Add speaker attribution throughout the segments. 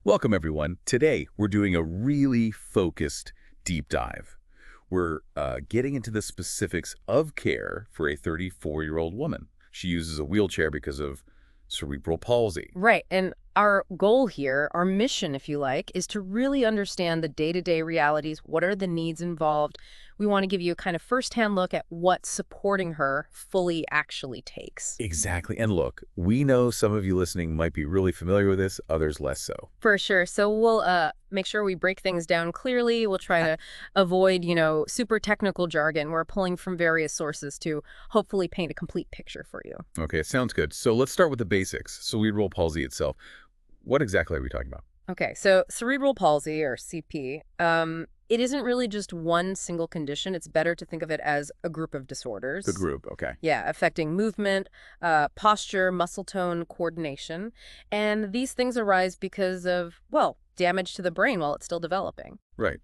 Speaker 1: Welcome, everyone. Today, we're doing a really focused deep dive. We're getting into the specifics of care for a 34-year-old woman. She uses a wheelchair because of cerebral palsy.
Speaker 2: Right. And our goal here, our mission, if you like, is to really understand the day-to-day realities. What are the needs involved? We want to give you a kind of firsthand look at what supporting her fully actually takes.
Speaker 1: Exactly. And look, we know some of you listening might be really familiar with this, others less so.
Speaker 2: For sure. So we'll make sure we break things down clearly. We'll try to avoid, super technical jargon. We're pulling from various sources to hopefully paint a complete picture for you.
Speaker 1: Okay, sounds good. So let's start with the basics. Cerebral palsy itself. What exactly are we talking about?
Speaker 2: Okay, so cerebral palsy, or CP, it isn't really just one single condition. It's better to think of it as a group of
Speaker 1: The
Speaker 2: disorders.
Speaker 1: group, okay.
Speaker 2: Yeah, affecting movement, posture, muscle tone, coordination. And these things arise because of, well, damage to the brain while it's still developing.
Speaker 1: Right.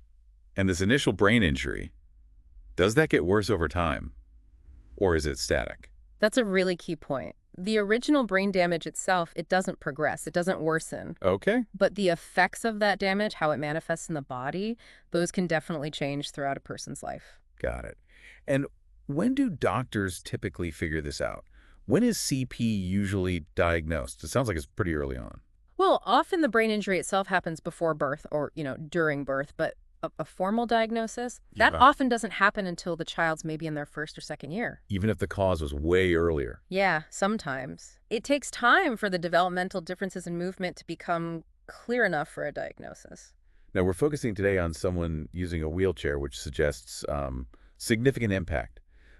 Speaker 1: And this initial brain injury, does that get worse over time? Or is it static?
Speaker 2: That's a really key point. The original brain damage itself, it doesn't progress, it doesn't worsen.
Speaker 1: Okay.
Speaker 2: But the effects of that damage, how it manifests in the body, those can definitely change throughout a person's life.
Speaker 1: Got it. And when do doctors typically figure this out? When is CP usually diagnosed? It sounds like it's pretty early on.
Speaker 2: Well, often the brain injury itself happens before birth or, during birth, but a formal diagnosis, that
Speaker 1: Yeah.
Speaker 2: often doesn't happen until the child's maybe in their first or second year.
Speaker 1: Even if the cause was way earlier.
Speaker 2: Yeah, sometimes. It takes time for the developmental differences in movement to become clear enough for a diagnosis.
Speaker 1: Now, we're focusing today on someone using a wheelchair, which suggests significant impact.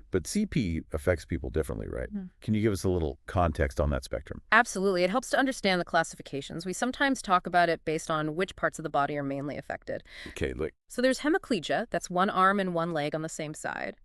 Speaker 1: But CP affects people differently, right? Can you give us a little context on that spectrum?
Speaker 2: Absolutely. It helps to understand the classifications. We sometimes talk about it based on which parts of the body are mainly affected.
Speaker 1: Okay, look.
Speaker 2: So there's hemiplegia, that's one arm and one leg on the same side.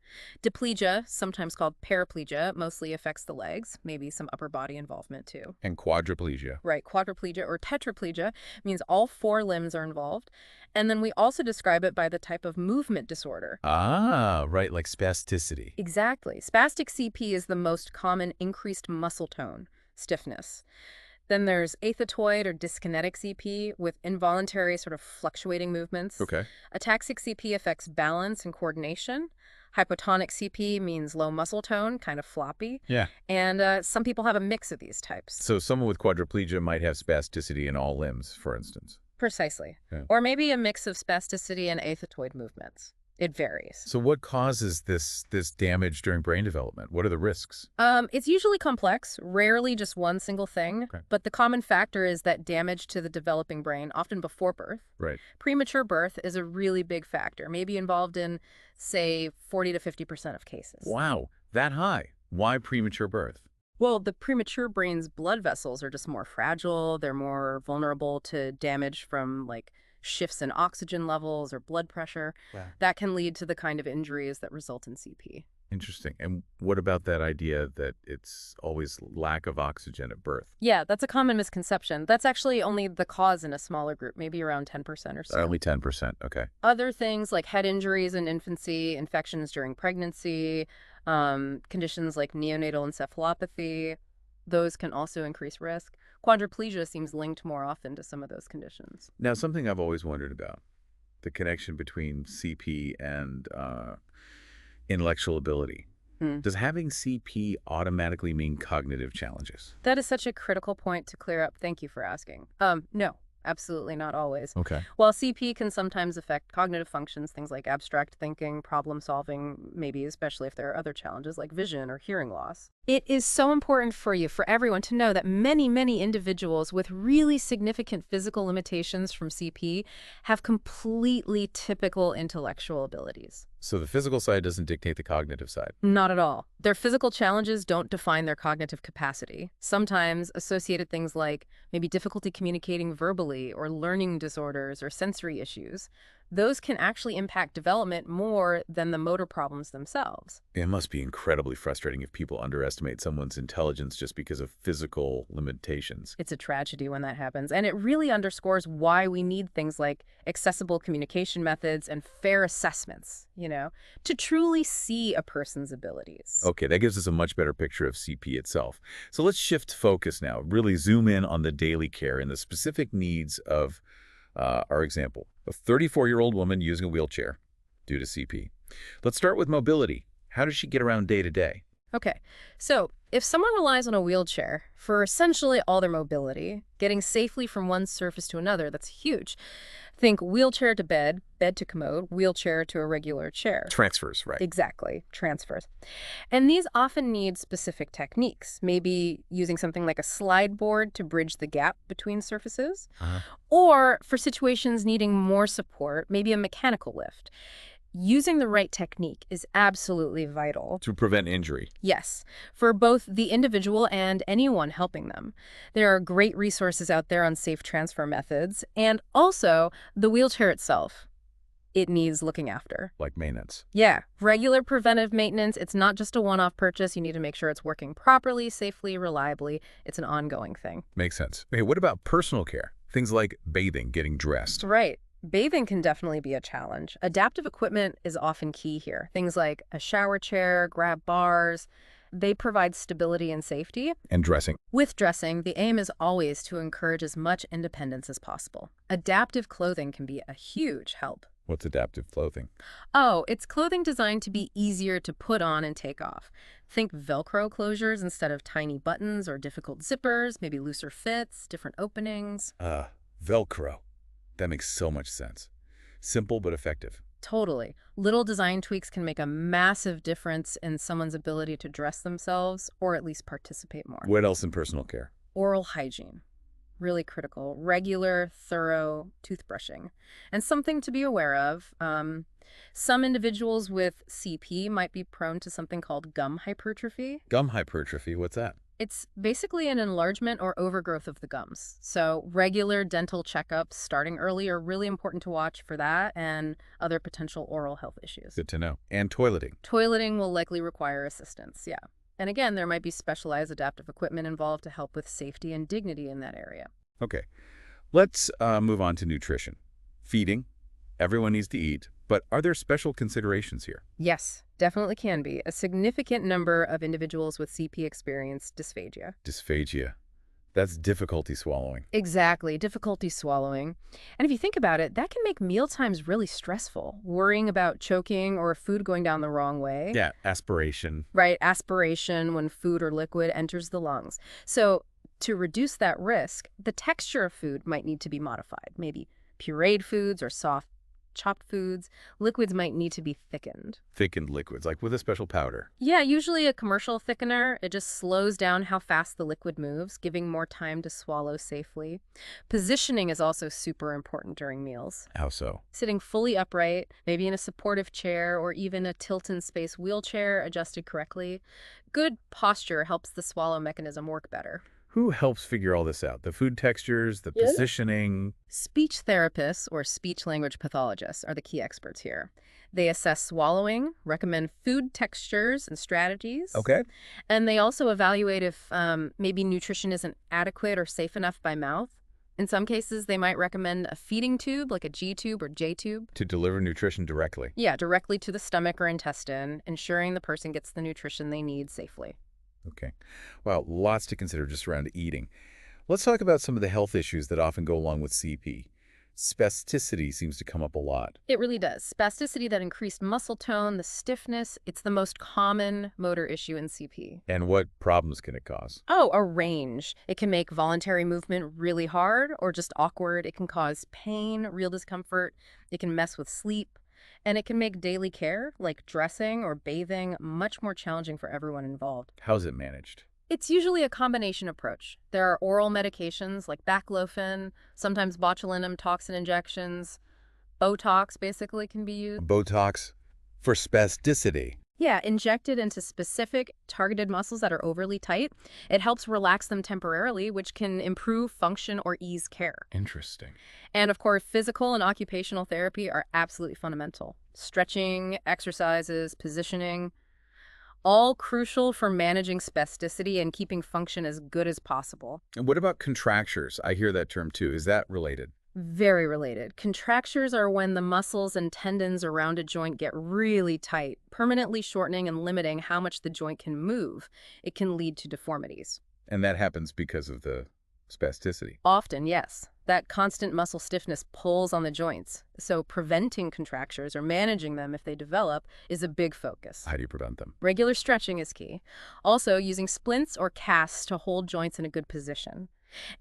Speaker 2: Diplegia, sometimes called paraplegia, mostly affects the legs, maybe some upper body involvement too.
Speaker 1: And quadriplegia.
Speaker 2: Right, quadriplegia or tetraplegia means all four limbs are involved. And then we also describe it by the type of movement disorder.
Speaker 1: Ah, right, like spasticity.
Speaker 2: Exactly. Spastic CP is the most common increased muscle tone, stiffness. Then there's athetoid or dyskinetic CP with involuntary sort of fluctuating movements.
Speaker 1: Okay.
Speaker 2: Ataxic CP affects balance and coordination. Hypotonic CP means low muscle tone, kind of floppy.
Speaker 1: Yeah.
Speaker 2: And some people have a mix of these types.
Speaker 1: So someone with quadriplegia might have spasticity in all limbs, for instance.
Speaker 2: Precisely.
Speaker 1: Yeah.
Speaker 2: Or maybe a mix of spasticity and athetoid movements. It varies.
Speaker 1: So what causes this damage during brain development? What are the risks?
Speaker 2: It's usually complex, rarely just one single thing,
Speaker 1: Okay.
Speaker 2: but the common factor is that damage to the developing brain, often before birth.
Speaker 1: Right.
Speaker 2: Premature birth is a really big factor, maybe involved in, say, 40 to 50% of cases.
Speaker 1: Wow, that high. Why premature birth?
Speaker 2: Well, the premature brain's blood vessels are just more fragile. They're more vulnerable to damage from, like, shifts in oxygen levels or blood pressure.
Speaker 1: Wow.
Speaker 2: That can lead to the kind of injuries that result in CP.
Speaker 1: Interesting. And what about that idea that it's always lack of oxygen at birth?
Speaker 2: Yeah, that's a common misconception. That's actually only the cause in a smaller group, maybe around 10% or so.
Speaker 1: Only 10%. Okay.
Speaker 2: Other things like head injuries in infancy, infections during pregnancy, conditions like neonatal encephalopathy, those can also increase risk. Quadriplegia seems linked more often to some of those conditions.
Speaker 1: Now, something I've always wondered about, the connection between CP and intellectual ability. Does having CP automatically mean cognitive challenges?
Speaker 2: That is such a critical point to clear up. Thank you for asking. No, absolutely not always.
Speaker 1: Okay.
Speaker 2: While CP can sometimes affect cognitive functions, things like abstract thinking, problem solving, maybe especially if there are other challenges like vision or hearing loss. It is so important for you, for everyone, to know that many, many individuals with really significant physical limitations from CP have completely typical intellectual abilities.
Speaker 1: So the physical side doesn't dictate the cognitive side.
Speaker 2: Not at all. Their physical challenges don't define their cognitive capacity. Sometimes associated things like maybe difficulty communicating verbally or learning disorders or sensory issues, those can actually impact development more than the motor problems themselves.
Speaker 1: It must be incredibly frustrating if people underestimate someone's intelligence just because of physical limitations.
Speaker 2: It's a tragedy when that happens, and it really underscores why we need things like accessible communication methods and fair assessments, to truly see a person's abilities.
Speaker 1: Okay, that gives us a much better picture of CP itself. So let's shift focus now, really zoom in on the daily care and the specific needs of our example, a 34-year-old woman using a wheelchair due to CP. Let's start with mobility. How does she get around day to day?
Speaker 2: Okay, so if someone relies on a wheelchair for essentially all their mobility, getting safely from one surface to another, that's huge. Think wheelchair to bed, bed to commode, wheelchair to a regular chair.
Speaker 1: Transfers, right?
Speaker 2: Exactly, transfers. And these often need specific techniques, maybe using something like a slide board to bridge the gap between surfaces, or for situations needing more support, maybe a mechanical lift. Using the right technique is absolutely vital.
Speaker 1: To prevent injury.
Speaker 2: Yes, for both the individual and anyone helping them. There are great resources out there on safe transfer methods, and also the wheelchair itself. It needs looking after.
Speaker 1: Like maintenance.
Speaker 2: Yeah, regular preventive maintenance. It's not just a one-off purchase. You need to make sure it's working properly, safely, reliably. It's an ongoing thing.
Speaker 1: Makes sense. Okay, what about personal care? Things like bathing, getting dressed.
Speaker 2: Right. Bathing can definitely be a challenge. Adaptive equipment is often key here. Things like a shower chair, grab bars, they provide stability and safety.
Speaker 1: And dressing.
Speaker 2: With dressing, the aim is always to encourage as much independence as possible. Adaptive clothing can be a huge help.
Speaker 1: What's adaptive clothing?
Speaker 2: Oh, it's clothing designed to be easier to put on and take off. Think Velcro closures instead of tiny buttons or difficult zippers, maybe looser fits, different openings.
Speaker 1: Velcro. That makes so much sense. Simple but effective.
Speaker 2: Totally. Little design tweaks can make a massive difference in someone's ability to dress themselves or at least participate more.
Speaker 1: What else in personal care?
Speaker 2: Oral hygiene. Really critical. Regular, thorough toothbrushing. And something to be aware of, some individuals with CP might be prone to something called gum hypertrophy.
Speaker 1: Gum hypertrophy, what's that?
Speaker 2: It's basically an enlargement or overgrowth of the gums. So regular dental checkups starting early are really important to watch for that and other potential oral health issues.
Speaker 1: Good to know. And toileting.
Speaker 2: Toileting will likely require assistance, yeah. And again, there might be specialized adaptive equipment involved to help with safety and dignity in that area.
Speaker 1: Okay, let's move on to nutrition. Feeding. Everyone needs to eat, but are there special considerations here?
Speaker 2: Yes, definitely can be. A significant number of individuals with CP experience dysphagia.
Speaker 1: Dysphagia. That's difficulty swallowing.
Speaker 2: Exactly, difficulty swallowing. And if you think about it, that can make mealtimes really stressful, worrying about choking or food going down the wrong way.
Speaker 1: Yeah, aspiration.
Speaker 2: Right, aspiration when food or liquid enters the lungs. So to reduce that risk, the texture of food might need to be modified. Maybe pureed foods or soft chopped foods. Liquids might need to be thickened.
Speaker 1: Thickened liquids, like with a special powder.
Speaker 2: Yeah, usually a commercial thickener. It just slows down how fast the liquid moves, giving more time to swallow safely. Positioning is also super important during meals.
Speaker 1: How so?
Speaker 2: Sitting fully upright, maybe in a supportive chair or even a tilt-in-space wheelchair adjusted correctly. Good posture helps the swallow mechanism work better.
Speaker 1: Who helps figure all this out? The food textures, the positioning?
Speaker 2: Speech therapists or speech-language pathologists are the key experts here. They assess swallowing, recommend food textures and strategies.
Speaker 1: Okay.
Speaker 2: And they also evaluate if maybe nutrition isn't adequate or safe enough by mouth. In some cases, they might recommend a feeding tube, like a G-tube or J-tube.
Speaker 1: To deliver nutrition directly?
Speaker 2: Yeah, directly to the stomach or intestine, ensuring the person gets the nutrition they need safely.
Speaker 1: Okay. Wow, lots to consider just around eating. Let's talk about some of the health issues that often go along with CP. Spasticity seems to come up a lot.
Speaker 2: It really does. Spasticity, that increased muscle tone, the stiffness, it's the most common motor issue in CP.
Speaker 1: And what problems can it cause?
Speaker 2: Oh, a range. It can make voluntary movement really hard or just awkward. It can cause pain, real discomfort. It can mess with sleep. And it can make daily care, like dressing or bathing, much more challenging for everyone involved.
Speaker 1: How's it managed?
Speaker 2: It's usually a combination approach. There are oral medications like baclofen, sometimes botulinum toxin injections. Botox basically can be used.
Speaker 1: Botox for spasticity.
Speaker 2: Yeah, injected into specific targeted muscles that are overly tight. It helps relax them temporarily, which can improve function or ease care.
Speaker 1: Interesting.
Speaker 2: And of course, physical and occupational therapy are absolutely fundamental. Stretching, exercises, positioning, all crucial for managing spasticity and keeping function as good as possible.
Speaker 1: And what about contractures? I hear that term too. Is that related?
Speaker 2: Very related. Contractures are when the muscles and tendons around a joint get really tight, permanently shortening and limiting how much the joint can move. It can lead to deformities.
Speaker 1: And that happens because of the spasticity.
Speaker 2: Often, yes. That constant muscle stiffness pulls on the joints. So preventing contractures or managing them if they develop is a big focus.
Speaker 1: How do you prevent them?
Speaker 2: Regular stretching is key. Also, using splints or casts to hold joints in a good position.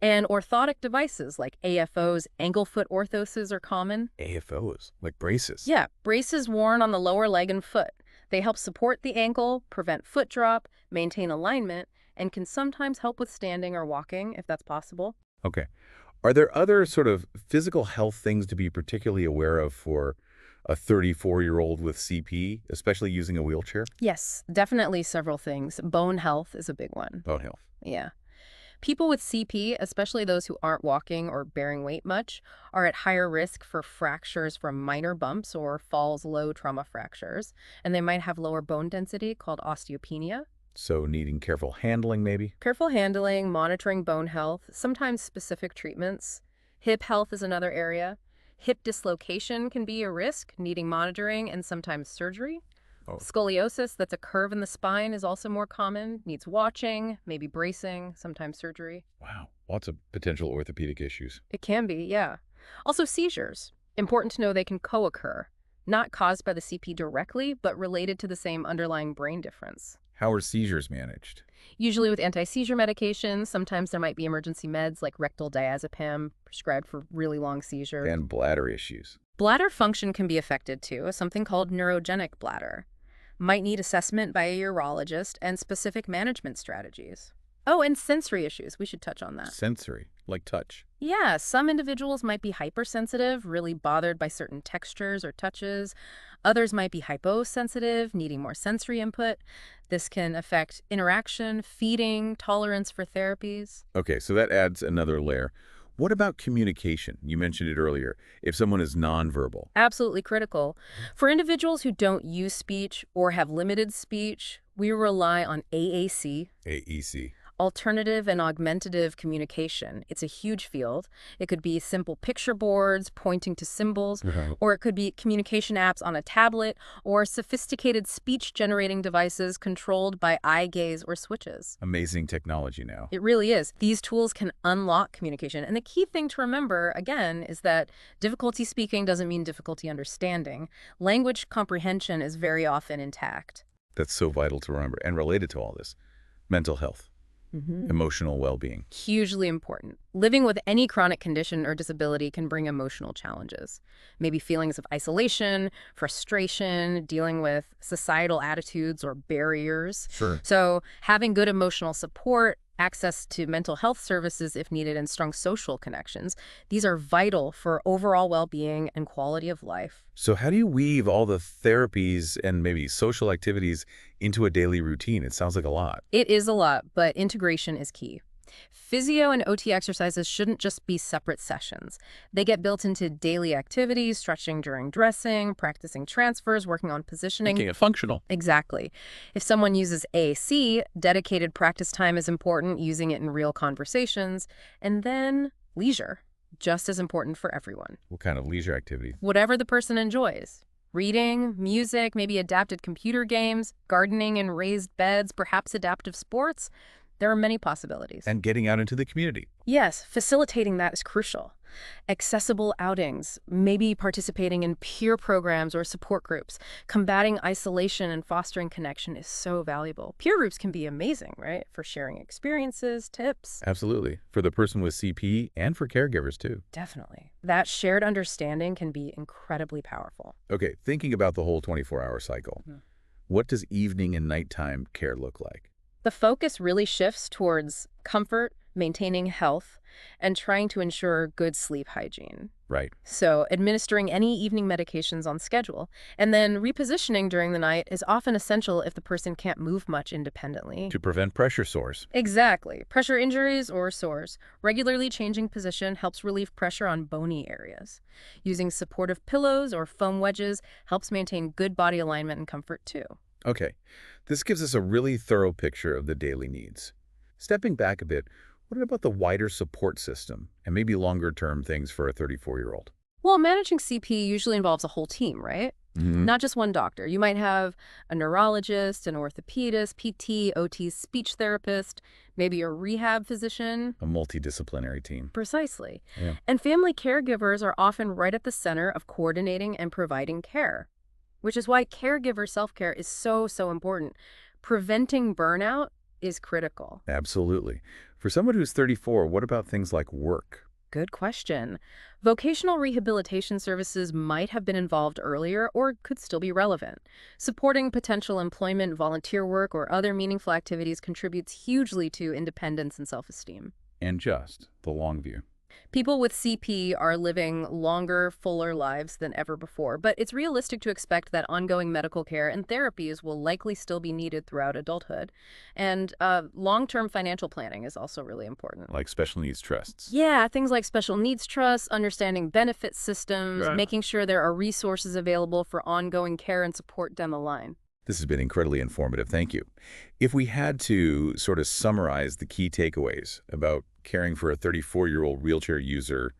Speaker 2: And orthotic devices like AFOs, ankle foot orthoses are common.
Speaker 1: AFOs, like braces.
Speaker 2: Yeah, braces worn on the lower leg and foot. They help support the ankle, prevent foot drop, maintain alignment, and can sometimes help with standing or walking if that's possible.
Speaker 1: Okay. Are there other sort of physical health things to be particularly aware of for a 34-year-old with CP, especially using a wheelchair?
Speaker 2: Yes, definitely several things. Bone health is a big one.
Speaker 1: Bone health.
Speaker 2: Yeah. People with CP, especially those who aren't walking or bearing weight much, are at higher risk for fractures from minor bumps or falls, low trauma fractures, and they might have lower bone density called osteopenia.
Speaker 1: So needing careful handling, maybe?
Speaker 2: Careful handling, monitoring bone health, sometimes specific treatments. Hip health is another area. Hip dislocation can be a risk, needing monitoring and sometimes surgery.
Speaker 1: Oh.
Speaker 2: Scoliosis, that's a curve in the spine, is also more common, needs watching, maybe bracing, sometimes surgery.
Speaker 1: Wow. Lots of potential orthopedic issues.
Speaker 2: It can be, yeah. Also seizures. Important to know they can co-occur, not caused by the CP directly, but related to the same underlying brain difference.
Speaker 1: How are seizures managed?
Speaker 2: Usually with anti-seizure medications. Sometimes there might be emergency meds like rectal diazepam prescribed for really long seizures.
Speaker 1: And bladder issues.
Speaker 2: Bladder function can be affected too, something called neurogenic bladder. Might need assessment by a urologist and specific management strategies. Oh, and sensory issues. We should touch on that.
Speaker 1: Sensory, like touch.
Speaker 2: Yeah, some individuals might be hypersensitive, really bothered by certain textures or touches. Others might be hyposensitive, needing more sensory input. This can affect interaction, feeding, tolerance for therapies.
Speaker 1: Okay, so that adds another layer. What about communication? You mentioned it earlier. If someone is nonverbal.
Speaker 2: Absolutely critical. For individuals who don't use speech or have limited speech, we rely on AAC.
Speaker 1: AEC.
Speaker 2: Alternative and augmentative communication. It's a huge field. It could be simple picture boards, pointing to symbols, or it could be communication apps on a tablet, or sophisticated speech-generating devices controlled by eye gaze or switches.
Speaker 1: Amazing technology now.
Speaker 2: It really is. These tools can unlock communication. And the key thing to remember, again, is that difficulty speaking doesn't mean difficulty understanding. Language comprehension is very often intact.
Speaker 1: That's so vital to remember. And related to all this, mental health. Emotional well-being.
Speaker 2: Hugely important. Living with any chronic condition or disability can bring emotional challenges. Maybe feelings of isolation, frustration, dealing with societal attitudes or barriers.
Speaker 1: Sure.
Speaker 2: So having good emotional support, access to mental health services if needed, and strong social connections, these are vital for overall well-being and quality of life.
Speaker 1: So how do you weave all the therapies and maybe social activities into a daily routine? It sounds like a lot.
Speaker 2: It is a lot, but integration is key. Physio and OT exercises shouldn't just be separate sessions. They get built into daily activities, stretching during dressing, practicing transfers, working on positioning.
Speaker 1: Making it functional.
Speaker 2: Exactly. If someone uses AAC, dedicated practice time is important, using it in real conversations. And then leisure, just as important for everyone.
Speaker 1: What kind of leisure activity?
Speaker 2: Whatever the person enjoys. Reading, music, maybe adapted computer games, gardening in raised beds, perhaps adaptive sports. There are many possibilities.
Speaker 1: And getting out into the community.
Speaker 2: Yes, facilitating that is crucial. Accessible outings, maybe participating in peer programs or support groups. Combating isolation and fostering connection is so valuable. Peer groups can be amazing, right? For sharing experiences, tips.
Speaker 1: Absolutely. For the person with CP and for caregivers too.
Speaker 2: Definitely. That shared understanding can be incredibly powerful.
Speaker 1: Okay, thinking about the whole 24-hour cycle, what does evening and nighttime care look like?
Speaker 2: The focus really shifts towards comfort, maintaining health, and trying to ensure good sleep hygiene.
Speaker 1: Right.
Speaker 2: So, administering any evening medications on schedule, and then repositioning during the night is often essential if the person can't move much independently.
Speaker 1: To prevent pressure sores.
Speaker 2: Exactly. Pressure injuries or sores. Regularly changing position helps relieve pressure on bony areas. Using supportive pillows or foam wedges helps maintain good body alignment and comfort too.
Speaker 1: Okay, this gives us a really thorough picture of the daily needs. Stepping back a bit, what about the wider support system and maybe longer-term things for a 34-year-old?
Speaker 2: Well, managing CP usually involves a whole team, right? Not just one doctor. You might have a neurologist, an orthopedist, PT, OT, speech therapist, maybe a rehab physician.
Speaker 1: A multidisciplinary team.
Speaker 2: Precisely.
Speaker 1: Yeah.
Speaker 2: And family caregivers are often right at the center of coordinating and providing care, which is why caregiver self-care is so, so important. Preventing burnout is critical.
Speaker 1: Absolutely. For someone who's 34, what about things like work?
Speaker 2: Good question. Vocational rehabilitation services might have been involved earlier or could still be relevant. Supporting potential employment, volunteer work, or other meaningful activities contributes hugely to independence and self-esteem.
Speaker 1: And just the long view.
Speaker 2: People with CP are living longer, fuller lives than ever before, but it's realistic to expect that ongoing medical care and therapies will likely still be needed throughout adulthood. And long-term financial planning is also really important.
Speaker 1: Like special needs trusts.
Speaker 2: Yeah, things like special needs trusts, understanding benefit systems,
Speaker 1: Right.
Speaker 2: making sure there are resources available for ongoing care and support down the line.
Speaker 1: This has been incredibly informative. Thank you. If we had to sort of summarize the key takeaways about caring for a 34-year-old wheelchair user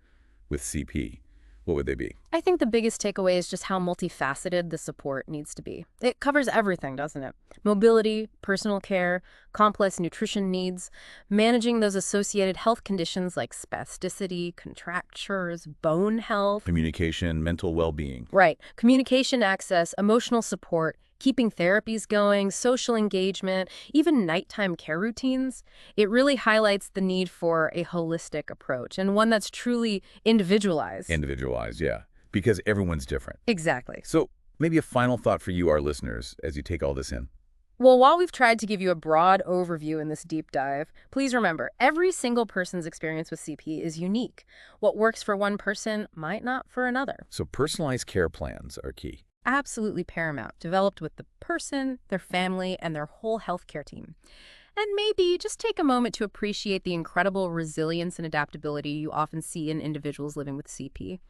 Speaker 1: with CP, what would they be?
Speaker 2: I think the biggest takeaway is just how multifaceted the support needs to be. It covers everything, doesn't it? Mobility, personal care, complex nutrition needs, managing those associated health conditions like spasticity, contractures, bone health.
Speaker 1: Communication, mental well-being.
Speaker 2: Right. Communication access, emotional support, keeping therapies going, social engagement, even nighttime care routines. It really highlights the need for a holistic approach and one that's truly individualized.
Speaker 1: Individualized, yeah. Because everyone's different.
Speaker 2: Exactly.
Speaker 1: So maybe a final thought for you, our listeners, as you take all this in.
Speaker 2: Well, while we've tried to give you a broad overview in this deep dive, please remember, every single person's experience with CP is unique. What works for one person might not for another.
Speaker 1: So personalized care plans are key.
Speaker 2: Absolutely paramount, developed with the person, their family, and their whole healthcare team. And maybe just take a moment to appreciate the incredible resilience and adaptability you often see in individuals living with CP,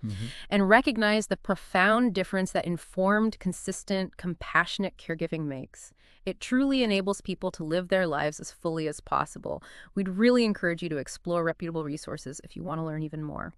Speaker 2: and recognize the profound difference that informed, consistent, compassionate caregiving makes. It truly enables people to live their lives as fully as possible. We'd really encourage you to explore reputable resources if you want to learn even more.